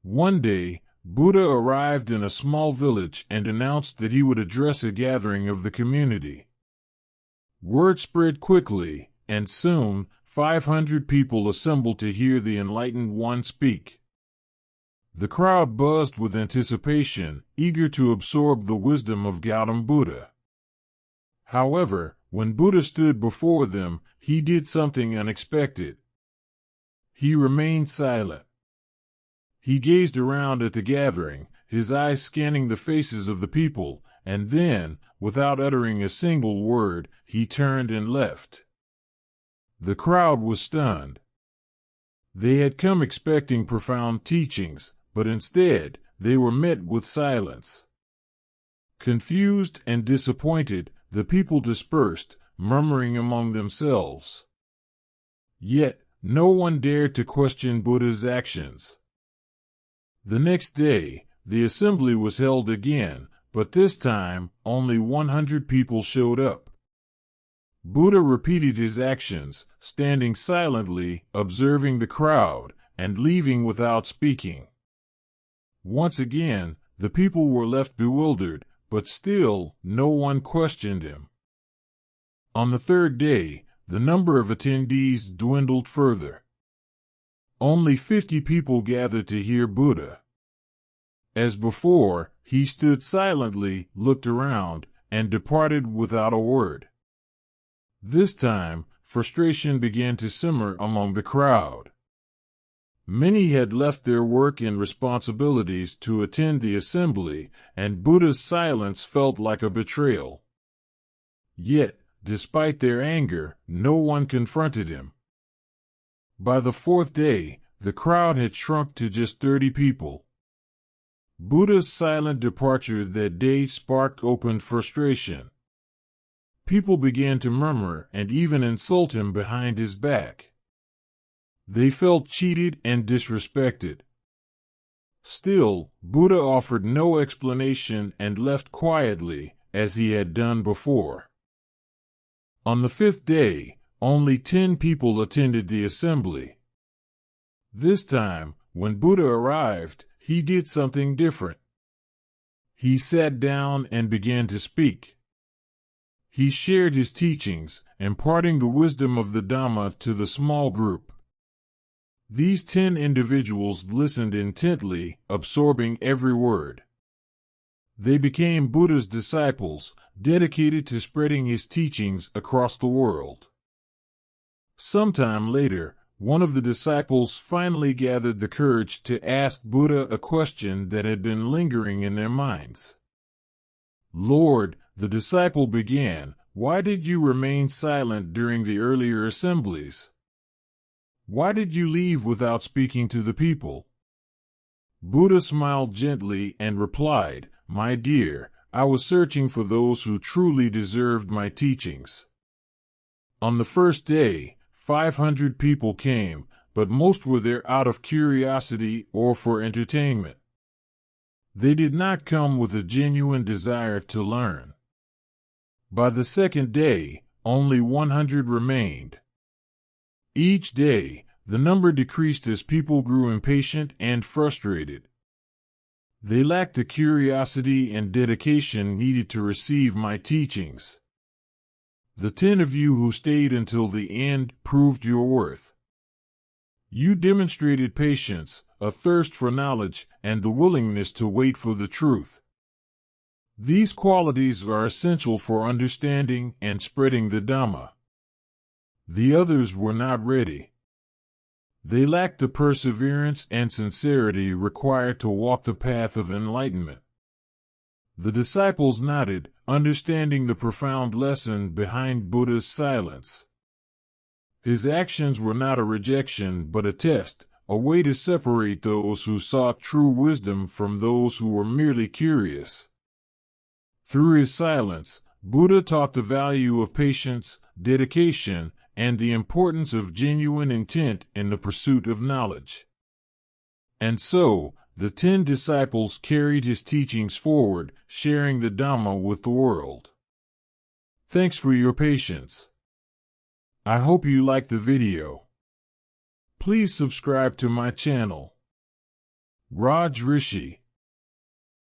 One day, Buddha arrived in a small village and announced that he would address a gathering of the community. Word spread quickly, and soon 500 people assembled to hear the enlightened one speak. The crowd buzzed with anticipation, eager to absorb the wisdom of Gautam Buddha. However, when Buddha stood before them, he did something unexpected. He remained silent. He gazed around at the gathering, his eyes scanning the faces of the people, and then, without uttering a single word, he turned and left. The crowd was stunned. They had come expecting profound teachings, but instead, they were met with silence. Confused and disappointed, the people dispersed, murmuring among themselves. Yet, no one dared to question Buddha's actions. The next day, the assembly was held again, but this time, only 100 people showed up. Buddha repeated his actions, standing silently, observing the crowd, and leaving without speaking. Once again, the people were left bewildered, but still, no one questioned him. On the third day, the number of attendees dwindled further. Only 50 people gathered to hear Buddha. As before, he stood silently, looked around, and departed without a word. This time, frustration began to simmer among the crowd. Many had left their work and responsibilities to attend the assembly, and Buddha's silence felt like a betrayal. Yet, despite their anger, no one confronted him. By the fourth day, the crowd had shrunk to just 30 people. Buddha's silent departure that day sparked open frustration. People began to murmur and even insult him behind his back. They felt cheated and disrespected. Still, Buddha offered no explanation and left quietly, as he had done before. On the fifth day, only 10 people attended the assembly. This time, when Buddha arrived, he did something different. He sat down and began to speak. He shared his teachings, imparting the wisdom of the Dhamma to the small group. These 10 individuals listened intently, absorbing every word. They became Buddha's disciples, dedicated to spreading his teachings across the world. Sometime later, one of the disciples finally gathered the courage to ask Buddha a question that had been lingering in their minds. "Lord," the disciple began, "why did you remain silent during the earlier assemblies? Why did you leave without speaking to the people?" Buddha smiled gently and replied, "My dear, I was searching for those who truly deserved my teachings. On the first day, 500 people came, but most were there out of curiosity or for entertainment. They did not come with a genuine desire to learn. By the second day, only 100 remained. Each day, the number decreased as people grew impatient and frustrated. They lacked the curiosity and dedication needed to receive my teachings. The 10 of you who stayed until the end proved your worth. You demonstrated patience, a thirst for knowledge, and the willingness to wait for the truth. These qualities are essential for understanding and spreading the Dhamma. The others were not ready. They lacked the perseverance and sincerity required to walk the path of enlightenment." The disciples nodded, understanding the profound lesson behind Buddha's silence. His actions were not a rejection but a test, a way to separate those who sought true wisdom from those who were merely curious. Through his silence, Buddha taught the value of patience, dedication, and the importance of genuine intent in the pursuit of knowledge. And so, the 10 disciples carried his teachings forward, sharing the Dhamma with the world. Thanks for your patience. I hope you liked the video. Please subscribe to my channel. Raj Rishi,